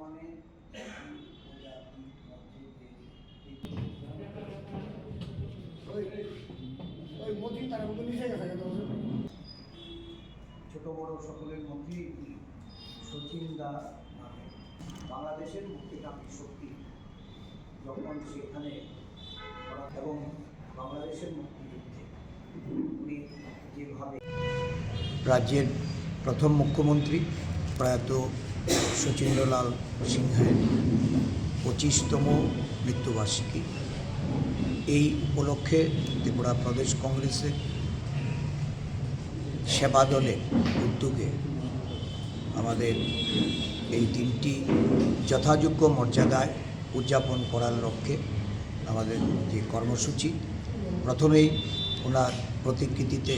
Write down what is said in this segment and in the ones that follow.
বর্তমানে প্রজাতির মধ্যে ছোট বড় সকলের মধ্যেই শচীন দা নামে বাংলাদেশের মুক্তিকামী শক্তি যখন সেখানে এবং বাংলাদেশের মুক্তিযুদ্ধে উনি যেভাবে রাজ্যের প্রথম মুখ্যমন্ত্রী প্রয়াত শচীন্দ্রলাল সিংহের 25তম মৃত্যুবার্ষিকী, এই উপলক্ষে ত্রিপুরা প্রদেশ কংগ্রেসের সেবা দলের উদ্যোগে আমাদের এই দিনটি যথাযোগ্য মর্যাদায় উদযাপন করার লক্ষ্যে আমাদের যে কর্মসূচি, প্রথমেই ওনার প্রতিকৃতিতে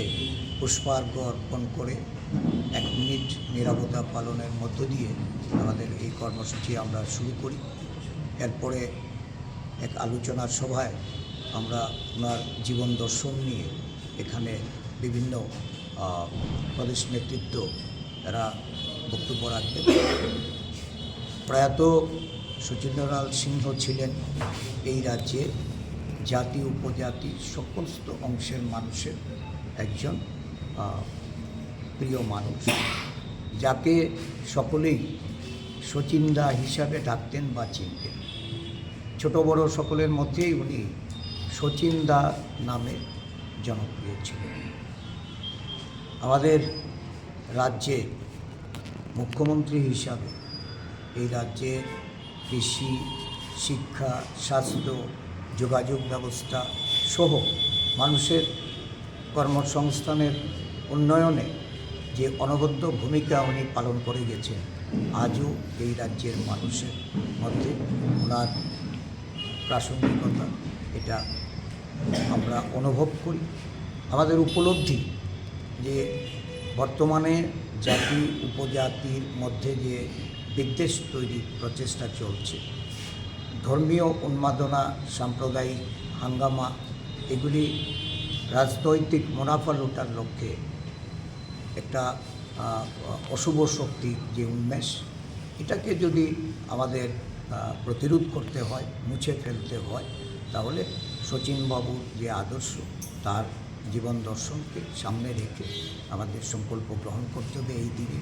পুষ্পার্ঘ্য অর্পণ করে 1 মিনিট নীরবতা পালনের মধ্য দিয়ে আমাদের এই কর্মসূচি আমরা শুরু করি। এরপরে এক আলোচনা সভায় আমরা ওনার জীবন দর্শন নিয়ে এখানে বিভিন্ন প্রদেশ নেতৃত্ব এরা বক্তব্য রাখবেন। প্রয়াত শচীন্দ্রলাল সিংহ ছিলেন এই রাজ্যে জাতি উপজাতি সমস্ত অংশের মানুষের একজন প্রিয় মানুষ, যাকে সকলেই শচীনদা হিসাবে ডাকতেন বা চিনতেন। ছোট বড় সকলের মধ্যেই উনি শচীনদা নামে জনপ্রিয় ছিলেন। আমাদের রাজ্যে মুখ্যমন্ত্রী হিসাবে এই রাজ্যে কৃষি, শিক্ষা, স্বাস্থ্য, যোগাযোগ ব্যবস্থা সহ মানুষের কর্মসংস্থানের উন্নয়নে যে অনবদ্য ভূমিকা উনি পালন করে গেছেন, আজও এই রাজ্যের মানুষের মধ্যে ওনার প্রাসঙ্গিকতা এটা আমরা অনুভব করি। আমাদের উপলব্ধি যে বর্তমানে জাতি উপজাতির মধ্যে যে বিদ্বেষ তৈরির প্রচেষ্টা চলছে, ধর্মীয় উন্মাদনা, সাম্প্রদায়িক হাঙ্গামা, এগুলি রাজনৈতিক মুনাফা লুটার লক্ষ্যে একটা অশুভ শক্তি যে উন্মেষ, এটাকে যদি আমাদের প্রতিরোধ করতে হয়, মুছে ফেলতে হয়, তাহলে শচীনবাবুর যে আদর্শ, তার জীবন দর্শনকে সামনে রেখে আমাদের সংকল্প গ্রহণ করতে হবে এই দিনে।